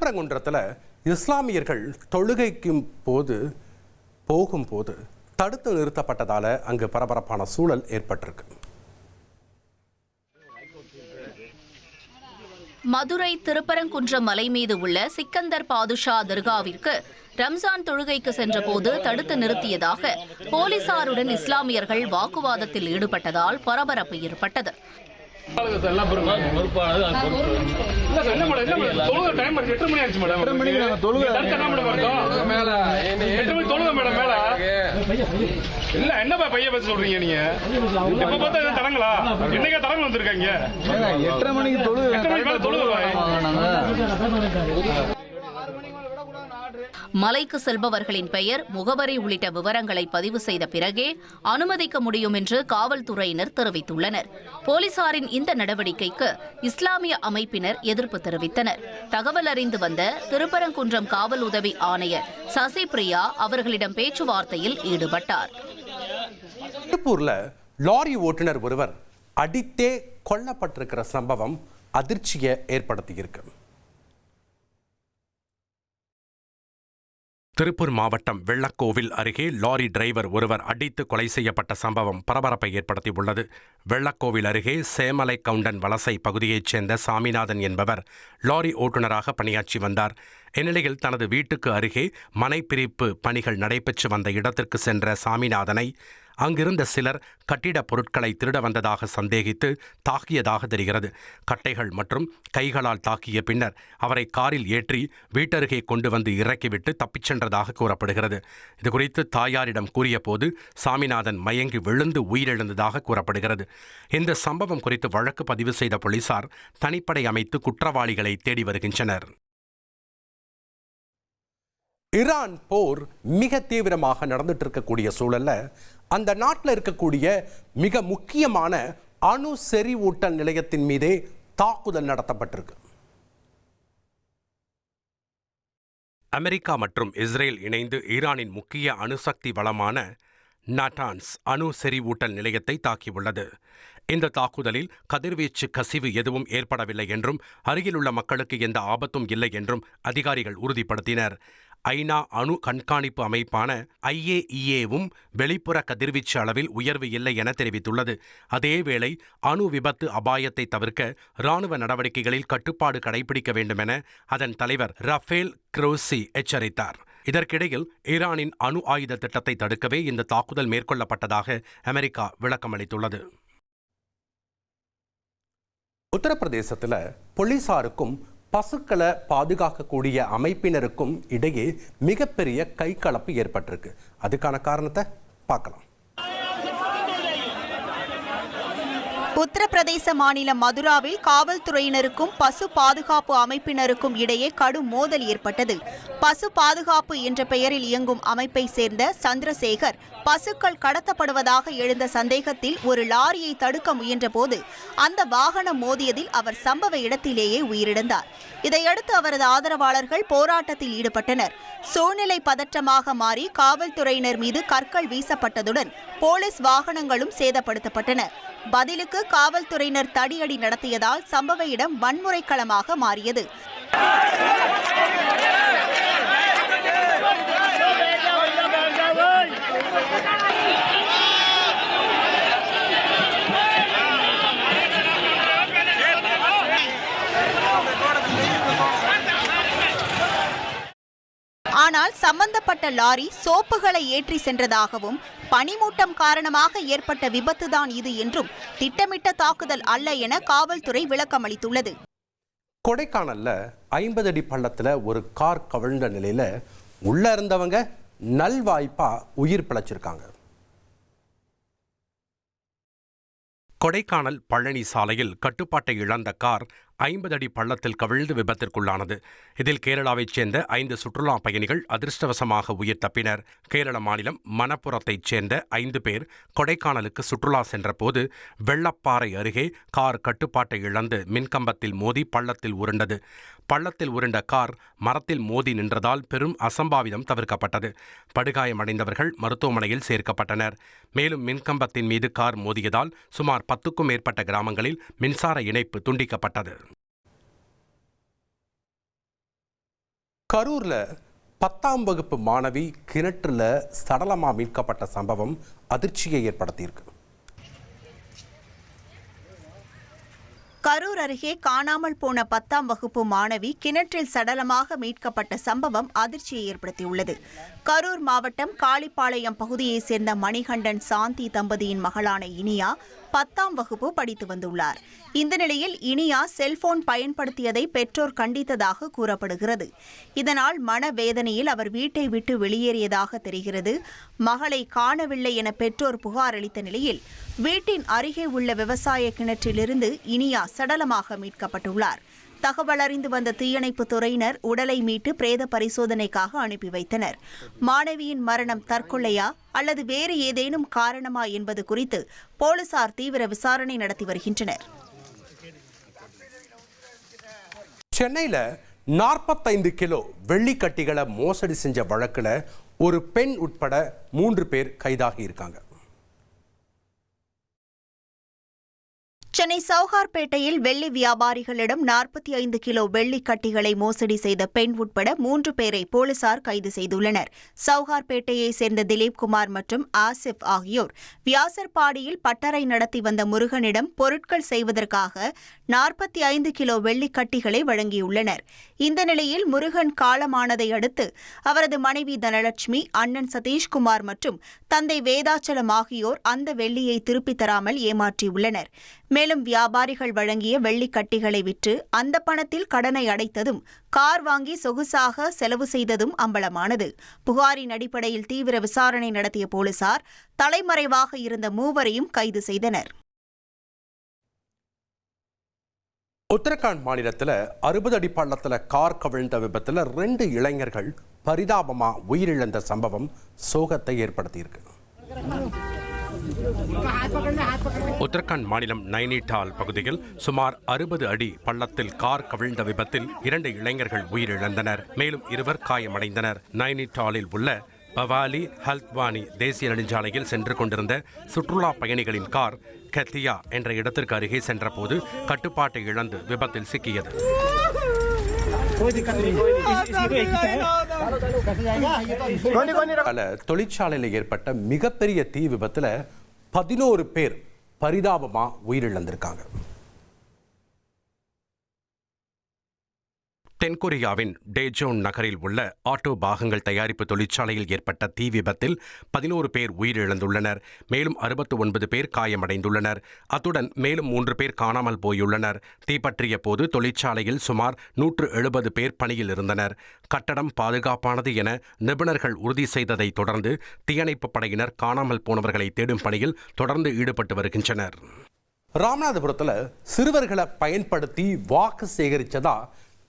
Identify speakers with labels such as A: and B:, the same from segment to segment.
A: திருப்பரங்குன்றத்தில் இஸ்லாமியர்கள் தொழுகைக்கும் போகும்போது தடுத்து நிறுத்தப்பட்டதால் அங்கு பரபரப்பான சூழல் ஏற்பட்டிருக்கு.
B: மதுரை திருப்பரங்குன்றம் மலை மீது உள்ள சிக்கந்தர் பாதுஷா தர்காவிற்கு ரம்ஜான் தொழுகைக்கு சென்றபோது தடுத்து நிறுத்தியதாக போலீசாருடன் இஸ்லாமியர்கள் வாக்குவாதத்தில் ஈடுபட்டதால் பரபரப்பு ஏற்பட்டது. மலைக்கு செல்பவர்களின் பெயர், முகவரி உள்ளிட்ட விவரங்களை பதிவு செய்த பிறகே அனுமதிக்க முடியும் என்று காவல்துறையினர் தெரிவித்துள்ளனர். போலீசாரின் இந்த நடவடிக்கைக்கு இஸ்லாமிய அமைப்பினர் எதிர்ப்பு தெரிவித்தனர். தகவல் அறிந்து வந்த திருப்பரங்குன்றம் காவல் உதவி ஆணையர் சசி பிரியா அவர்களிடம் பேச்சுவார்த்தையில் ஈடுபட்டார்.
A: திருப்பூர்ல லாரி ஓட்டுநர் ஒருவர் அடித்தே கொல்லப்பட்டிருக்கிற சம்பவம் அதிர்ச்சியை ஏற்படுத்தியிருக்கு. திருப்பூர் மாவட்டம் வெள்ளக்கோவில் அருகே லாரி டிரைவர் ஒருவர் அடித்து கொலை செய்யப்பட்ட சம்பவம் பரபரப்பை ஏற்படுத்தியுள்ளது. வெள்ளக்கோவில் அருகே சேமலை கவுண்டன் வலசை பகுதியைச் சேர்ந்த சாமிநாதன் என்பவர் லாரி ஓட்டுநராக பணியாற்றி வந்தார். இந்நிலையில் தனது வீட்டுக்கு அருகே மனைப்பிரிப்பு பணிகள் நடைபெற்று வந்த இடத்திற்கு சென்ற சாமிநாதனை அங்கிருந்த சிலர் கட்டிடப் பொருட்களை திருட வந்ததாக சந்தேகித்து தாக்கியதாக தெரிகிறது. கட்டைகள் மற்றும் கைகளால் தாக்கிய பின்னர் அவரை காரில் ஏற்றி வீட்டருகே கொண்டு வந்து இறக்கிவிட்டு தப்பிச் சென்றதாக கூறப்படுகிறது. இதுகுறித்து தாயாரிடம் கூறியபோது சாமிநாதன் மயங்கி விழுந்து உயிரிழந்ததாக கூறப்படுகிறது. இந்த சம்பவம் குறித்து வழக்கு பதிவு செய்த போலீசார் தனிப்படை அமைத்து குற்றவாளிகளை தேடி வருகின்றனர். ஈரான் போர் மிக தீவிரமாக நடந்துட்டு இருக்கக்கூடிய சூழல்ல அந்த நாட்டில் இருக்கக்கூடிய மிக முக்கியமான அணு செறிவூட்டல் நிலையத்தின் மீதே தாக்குதல் நடத்தப்பட்டிருக்கு. அமெரிக்கா மற்றும் இஸ்ரேல் இணைந்து ஈரானின் முக்கிய அணுசக்தி வளமான நாட்டான்ஸ் அணு செறிவூட்டல் நிலையத்தை தாக்கியுள்ளது. இந்த தாக்குதலில் கதிர்வீச்சு கசிவு எதுவும் ஏற்படவில்லை என்றும் அருகிலுள்ள மக்களுக்கு எந்த ஆபத்தும் இல்லை என்றும் அதிகாரிகள் உறுதிப்படுத்தினர். ஐநா அணு கண்காணிப்பு அமைப்பான IAEAவும் வெளிப்புற கதிர்வீச்சு அளவில் உயர்வு இல்லை என தெரிவித்துள்ளது. அதேவேளை அணு விபத்து அபாயத்தை தவிர்க்க இராணுவ நடவடிக்கைகளில் கட்டுப்பாடு கடைபிடிக்க வேண்டும் என அதன் தலைவர் ரஃபேல் குரோசி எச்சரித்தார். இதற்கிடையில் ஈரானின் அணு ஆயுத திட்டத்தை தடுக்கவே இந்த தாக்குதல் மேற்கொள்ளப்பட்டதாக அமெரிக்கா விளக்கமளித்துள்ளது. உத்தரப்பிரதேசத்தில் போலீசாருக்கும் பசுக்களை பாதுகாக்கக்கூடிய அமைப்பினருக்கும் இடையே மிகப்பெரிய கைகலப்பு ஏற்பட்டிருக்கு. அதுக்கான காரணத்தை பார்க்கலாம்.
C: உத்தரப்பிரதேச மாநிலம் மதுராவில் காவல்துறையினருக்கும் பசு பாதுகாப்பு அமைப்பினருக்கும் இடையே கடும் மோதல் ஏற்பட்டது. பசு பாதுகாப்பு என்ற பெயரில் இயங்கும் அமைப்பை சேர்ந்த சந்திரசேகர் பசுக்கள் கடத்தப்படுவதாக எழுந்த சந்தேகத்தில் ஒரு லாரியை தடுக்க முயன்றபோது அந்த வாகனம் மோதியதில் அவர் சம்பவ இடத்திலேயே உயிரிழந்தார். இதையடுத்து அவரது ஆதரவாளர்கள் போராட்டத்தில் ஈடுபட்டனர். சூழ்நிலை பதற்றமாக மாறி காவல்துறையினர் மீது கற்கள் வீசப்பட்டதுடன் போலீஸ் வாகனங்களும் சேதப்படுத்தப்பட்டன. பதிலுக்கு காவல்துறையினர் தடியடி நடத்தியதால் சம்பவ இடம் வன்முறை களமாக மாறியது. ஆனால் சம்பந்தப்பட்ட லாரி சோப்புகளை ஏற்றி சென்றதாகவும் பனிமூட்டம் காரணமாக ஏற்பட்ட விபத்துதான் இது என்றும் திட்டமிட்ட தாக்குதல் அல்ல என காவல்துறை விளக்கமளித்துள்ளது.
A: கொடைக்கானல்ல 50 அடி பள்ளத்துல ஒரு கார் கவிழ்ந்த நிலையில உள்ள இருந்தவங்க நல்வாய்ப்பா உயிர் பிழைச்சிருக்காங்க. கொடைக்கானல் பழனி சாலையில் கட்டுப்பாட்டை இழந்த கார் 50 அடி பள்ளத்தில் கவிழ்ந்து விபத்திற்குள்ளானது. இதில் கேரளாவைச் சேர்ந்த 5 சுற்றுலா பயணிகள் அதிர்ஷ்டவசமாக உயிர் தப்பினர். கேரள மாநிலம் மணப்புரத்தைச் சேர்ந்த 5 பேர் கொடைக்கானலுக்கு சுற்றுலா சென்றபோது வெள்ளப்பாறை அருகே கார் கட்டுப்பாட்டை இழந்து மின்கம்பத்தில் மோதி பள்ளத்தில் உருண்டது. பள்ளத்தில் உருண்ட கார் மரத்தில் மோதி நின்றதால் பெரும் அசம்பாவிதம் தவிர்க்கப்பட்டது. படுகாயமடைந்தவர்கள் மருத்துவமனையில் சேர்க்கப்பட்டனர். மேலும் மின்கம்பத்தின் மீது கார் மோதியதால் சுமார் 10க்கும் மேற்பட்ட கிராமங்களில் மின்சார இணைப்பு துண்டிக்கப்பட்டது. கரூர்ல 10ஆம் வகுப்பு மாணவி கிணற்றுல சடலமா மீட்கப்பட்ட சம்பவம் அதிர்ச்சியை ஏற்படுத்தியிருக்கு.
C: கரூர் அருகே காணாமல் போன 10ஆம் வகுப்பு மாணவி கிணற்றில் சடலமாக மீட்கப்பட்ட சம்பவம் அதிர்ச்சியை ஏற்படுத்தியுள்ளது. கரூர் மாவட்டம் காளிப்பாளையம் பகுதியைச் சேர்ந்த மணிகண்டன் சாந்தி தம்பதியின் மகளான இனியா 10ஆம் வகுப்பு படித்து வந்துள்ளார். இந்த நிலையில் இனியா செல்போன் பயன்படுத்தியதை பெற்றோர் கண்டித்ததாக கூறப்படுகிறது. இதனால் மனவேதனையில் அவர் வீட்டை விட்டு வெளியேறியதாக தெரிகிறது. மகளை காணவில்லை என பெற்றோர் புகார் அளித்த நிலையில் வீட்டின் அருகே உள்ள விவசாய கிணற்றிலிருந்து இனியா சடலமாக மீட்கப்பட்டுள்ளார். தகவல் அறிந்து வந்த தீயணைப்புத் துறையினர் உடலை மீட்டு பிரேத பரிசோதனைக்காக அனுப்பி வைத்தனர். மாணவியின் மரணம் தற்கொலையா அல்லது வேறு ஏதேனும் காரணமா என்பது குறித்து போலீசார் தீவிர விசாரணை நடத்தி வருகின்றனர்.
A: சென்னையில் 45 கிலோ வெள்ளிக்கட்டிகளை மோசடி செஞ்ச வழக்கில் ஒரு பெண் உட்பட 3 பேர் கைதாகி இருக்காங்க.
C: சென்னை சவுகார்பேட்டையில் வெள்ளி வியாபாரிகளிடம் 45 கிலோ வெள்ளி கட்டிகளை மோசடி செய்த பெண் உட்பட 3 பேரை போலீசார் கைது செய்துள்ளனர். சவுகார்பேட்டையைச் சேர்ந்த திலீப்குமார் மற்றும் ஆசிப் ஆகியோர் வியாசர்பாடியில் பட்டறை நடத்தி வந்த முருகனிடம் பொருட்கள் செய்வதற்காக 45 கிலோ வெள்ளி கட்டிகளை வழங்கியுள்ளனர். இந்த நிலையில் முருகன் காலமானதை அடுத்து அவரது மனைவி தனலட்சுமி, அண்ணன் சதீஷ்குமார் மற்றும் தந்தை வேதாச்சலம் ஆகியோர் அந்த வெள்ளியை திருப்பித் தராமல் ஏமாற்றியுள்ளனர். மேலும் வியாபாரிகள் வழங்கிய வெள்ளிக்கட்டிகளை விற்று அந்த பணத்தில் கடனை அடைத்ததும் கார் வாங்கி சொகுசாக செலவு செய்ததும் அம்பலமானது. புகாரின் அடிப்படையில் தீவிர விசாரணை நடத்திய போலீசார் தலைமறைவாக இருந்த 3வரையும் கைது செய்தனர்.
A: உத்தரகாண்ட் மாநிலத்தில் 60 அடி பள்ளத்தில் கார் கவிழ்ந்த விபத்தில் 2 இளைஞர்கள் பரிதாபமா உயிரிழந்த சம்பவம் சோகத்தை ஏற்படுத்தியிருக்கு. உத்தரகாண்ட் மாநிலம் நைனிடால் பகுதியில் சுமார் 60 அடி பள்ளத்தில் கார் கவிழ்ந்த விபத்தில் 2 இளைஞர்கள் உயிரிழந்தனர். மேலும் 2 காயமடைந்தனர். நைனிடாலில் உள்ள பவாலி ஹல்த்வானி தேசிய நெடுஞ்சாலையில் சென்று கொண்டிருந்த சுற்றுலா பயணிகளின் கார் கத்தியா என்ற இடத்திற்கு அருகே சென்றபோது கட்டுப்பாட்டை இழந்து விபத்தில் சிக்கியது. தொழிற்சாலையில் ஏற்பட்ட மிகப்பெரிய தீ விபத்தில் 11 பேர் பரிதாபமா உயிரிழந்திருக்காங்க. தென்கொரியாவின் டேஜோன் நகரில் உள்ள ஆட்டோ பாகங்கள் தயாரிப்பு தொழிற்சாலையில் ஏற்பட்ட தீ விபத்தில் 11 பேர் உயிரிழந்துள்ளனர். மேலும் 69 பேர் காயமடைந்துள்ளனர். அத்துடன் மேலும் 3 பேர் காணாமல் போயுள்ளனர். தீப்பற்றிய போது தொழிற்சாலையில் சுமார் 170 பேர் பணியில் இருந்தனர். கட்டடம் பாதுகாப்பானது என நிபுணர்கள் உறுதி செய்ததை தொடர்ந்து தீயணைப்பு படையினர் காணாமல் போனவர்களை தேடும் பணியில் தொடர்ந்து ஈடுபட்டு வருகின்றனர். ராமநாதபுரத்தில் சிறுவர்களை பயன்படுத்தி வாக்கு சேகரித்ததா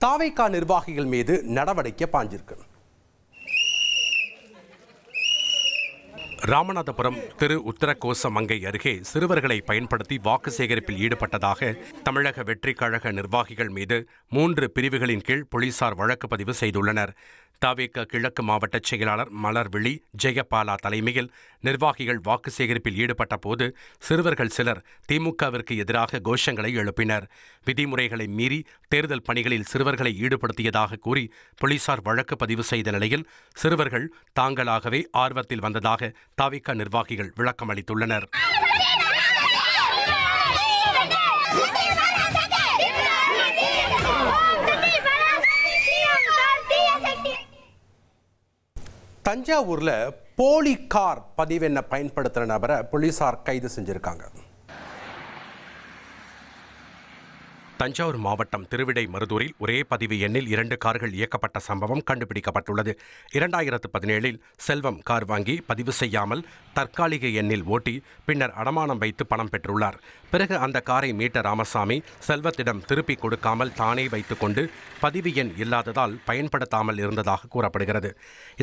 A: தாவேகா நிர்வாகிகள் மீது நடவடிக்கை பாஞ்சிருக்கு. ராமநாதபுரம் திரு உத்தரகோசமங்கை அருகே சிறுவர்களை பயன்படுத்தி வாக்கு சேகரிப்பில் ஈடுபட்டதாக தமிழக வெற்றிக் கழக நிர்வாகிகள் மீது 3 பிரிவுகளின் கீழ் போலீசார் வழக்கு பதிவு செய்துள்ளனர். தாவேகா கிழக்கு மாவட்ட செயலாளர் மலர்விழி ஜெயபாலா தலைமையில் நிர்வாகிகள் வாக்கு சேகரிப்பில் ஈடுபட்ட போது சிறுவர்கள் சிலர் திமுகவிற்கு எதிராக கோஷங்களை எழுப்பினர். விதிமுறைகளை மீறி தேர்தல் பணிகளில் சிறுவர்களை ஈடுபடுத்தியதாக கூறி போலீசார் வழக்கு பதிவு செய்த நிலையில் சிறுவர்கள் தாங்களாகவே ஆர்வத்தில் வந்ததாக தாவேகா நிர்வாகிகள் விளக்கம் அளித்துள்ளனர். தஞ்சாவூர்ல போலி கார் பதிவெண்ணை பயன்படுத்துகிற நபரை போலீசார் கைது செஞ்சிருக்காங்க. தஞ்சாவூர் மாவட்டம் திருவிடைமருதூரில் ஒரே பதிவு எண்ணில் 2 கார்கள் இயக்கப்பட்ட சம்பவம் கண்டுபிடிக்கப்பட்டுள்ளது. 2017இல் செல்வம் கார் வாங்கி பதிவு செய்யாமல் தற்காலிக எண்ணில் ஓட்டி பின்னர் அடமானம் வைத்து பணம் பெற்றுள்ளார். பிறகு அந்த காரை மீட்ட ராமசாமி செல்வத்திடம் திருப்பி கொடுக்காமல் தானே வைத்துக்கொண்டு பதிவு எண் இல்லாததால் பயன்படுத்தாமல் இருந்ததாக கூறப்படுகிறது.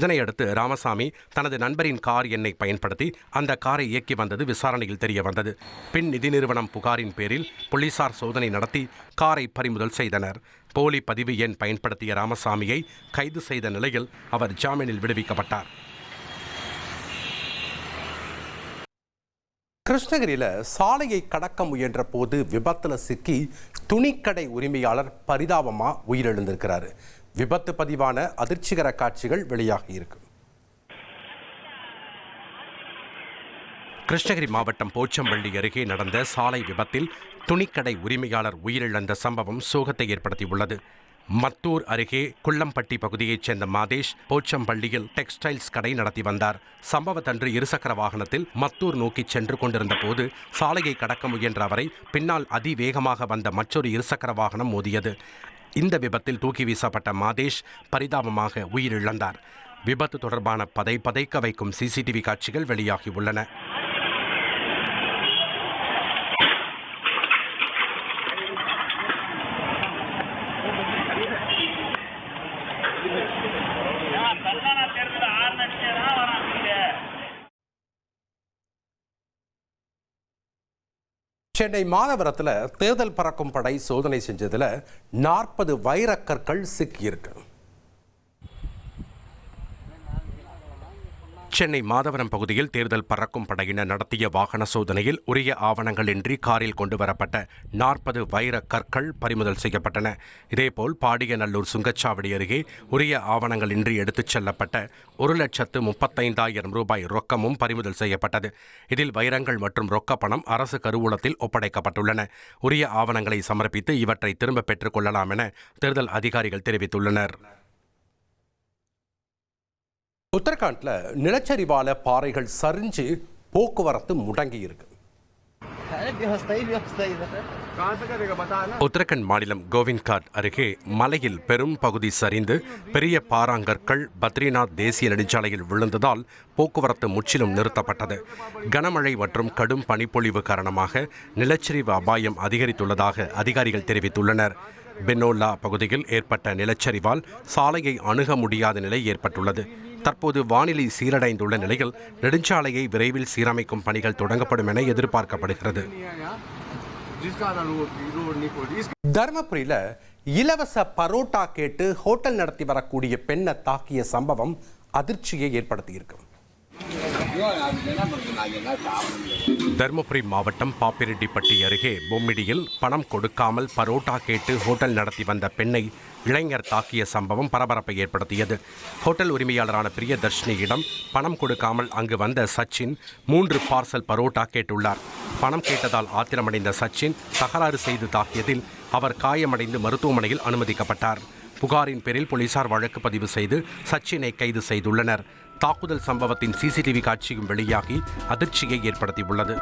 A: இதனையடுத்து ராமசாமி தனது நண்பரின் கார் எண்ணை பயன்படுத்தி அந்த காரை இயக்கி வந்தது விசாரணையில் தெரிய வந்தது. பின் நிதி நிறுவனம் புகாரின் பேரில் போலீசார் சோதனை நடத்தி காரை பறிமுதல் செய்தனர். போலி பதிவு எண் பயன்படுத்திய ராமசாமியை கைது செய்த நிலையில் அவர் ஜாமீனில் விடுவிக்கப்பட்டார். கிருஷ்ணகிரியில் சாலையை கடக்க முயன்ற போது விபத்தில் சிக்கி துணிக்கடை உரிமையாளர் பரிதாபமாக உயிரிழந்திருக்கிறார். விபத்து பதிவான அதிர்ச்சிகர காட்சிகள் வெளியாகியிருக்கு. கிருஷ்ணகிரி மாவட்டம் போச்சம்பள்ளி அருகே நடந்த சாலை விபத்தில் துணிக்கடை உரிமையாளர் உயிரிழந்த சம்பவம் சோகத்தை ஏற்படுத்தியுள்ளது. மத்தூர் அருகே குள்ளம்பட்டி பகுதியைச் சேர்ந்த மாதேஷ் போச்சம்பள்ளியில் டெக்ஸ்டைல்ஸ் கடை நடத்தி வந்தார். சம்பவத்தன்று இருசக்கர வாகனத்தில் மத்தூர் நோக்கி சென்று கொண்டிருந்த போது சாலையை கடக்க முயன்ற அவரை பின்னால் அதிவேகமாக வந்த மற்றொரு இருசக்கர வாகனம் மோதியது. இந்த விபத்தில் தூக்கி வீசப்பட்ட மாதேஷ் பரிதாபமாக உயிரிழந்தார். விபத்து தொடர்பான பதைக்க வைக்கும் சிசிடிவி காட்சிகள் வெளியாகியுள்ளன. சென்னை மாதவரத்தில் தேர்தல் பறக்கும் படை சோதனை செஞ்சதில் 40 வைரக்கற்கள் சிக்கியிருக்கு. சென்னை மாதவரம் பகுதியில் தேர்தல் பறக்கும் படையினர் நடத்திய வாகன சோதனையில் உரிய ஆவணங்களின்றி காரில் கொண்டுவரப்பட்ட 40 வைர கற்கள் பறிமுதல் செய்யப்பட்டன. இதேபோல் பாடியநல்லூர் சுங்கச்சாவடி அருகே உரிய ஆவணங்களின்றி எடுத்துச் செல்லப்பட்ட 1,35,000 ரூபாய் ரொக்கமும் பறிமுதல் செய்யப்பட்டது. இதில் வைரங்கள் மற்றும் ரொக்க பணம் அரசு கருவூலத்தில் ஒப்படைக்கப்பட்டுள்ளன. உரிய ஆவணங்களை சமர்ப்பித்து இவற்றை திரும்ப பெற்றுக் கொள்ளலாம் என தேர்தல் அதிகாரிகள் தெரிவித்துள்ளனர். உத்தரகாண்டில் நிலச்சரிவால பாறைகள் சரிஞ்சு போக்குவரத்து முடங்கி இருக்கு. உத்தரகாண்ட் மாநிலம் கோவிந்த்காட் அருகே மலையில் பெரும் பகுதி சரிந்து பெரிய பாறாங்கற்கள் பத்ரிநாத் தேசிய நெடுஞ்சாலையில் விழுந்ததால் போக்குவரத்து முற்றிலும் நிறுத்தப்பட்டது. கனமழை மற்றும் கடும் பனிப்பொழிவு காரணமாக நிலச்சரிவு அபாயம் அதிகரித்துள்ளதாக அதிகாரிகள் தெரிவித்துள்ளனர். பென்னோலா பகுதியில் ஏற்பட்ட நிலச்சரிவால் சாலையை அணுக முடியாத நிலை ஏற்பட்டுள்ளது. தற்போது வானிலை சீரடைந்துள்ள நிலையில் நெடுஞ்சாலையை விரைவில் சீரமைக்கும் பணிகள் தொடங்கப்படும் என எதிர்பார்க்கப்படுகிறது. தர்மபுரியில் இலவச பரோட்டா கேட்டு ஹோட்டல் நடத்தி வரக்கூடிய பெண்ணை தாக்கிய சம்பவம் அதிர்ச்சியை ஏற்படுத்தியிருக்கு. தர்மபுரி மாவட்டம் பாப்பிரெட்டிப்பட்டி அருகே பொம்மிடியில் பணம் கொடுக்காமல் பரோட்டா கேட்டு ஹோட்டல் நடத்தி வந்த பெண்ணை இளைஞர் தாக்கிய சம்பவம் பரபரப்பை ஏற்படுத்தியது. ஹோட்டல் உரிமையாளரான பிரியதர்ஷினியிடம் பணம் கொடுக்காமல் அங்கு வந்த சச்சின் 3 பார்சல் பரோட்டா கேட்டுள்ளார். பணம் கேட்டதால் ஆத்திரமடைந்த சச்சின் தகராறு செய்து தாக்கியதில் அவர் காயமடைந்து மருத்துவமனையில் அனுமதிக்கப்பட்டார். புகாரின் பேரில் போலீசார் வழக்கு பதிவு செய்து சச்சினை கைது செய்துள்ளனர். தாக்குதல் சம்பவத்தின் சிசிடிவி காட்சியும் வெளியாகி அதிர்ச்சியை ஏற்படுத்தியுள்ளது.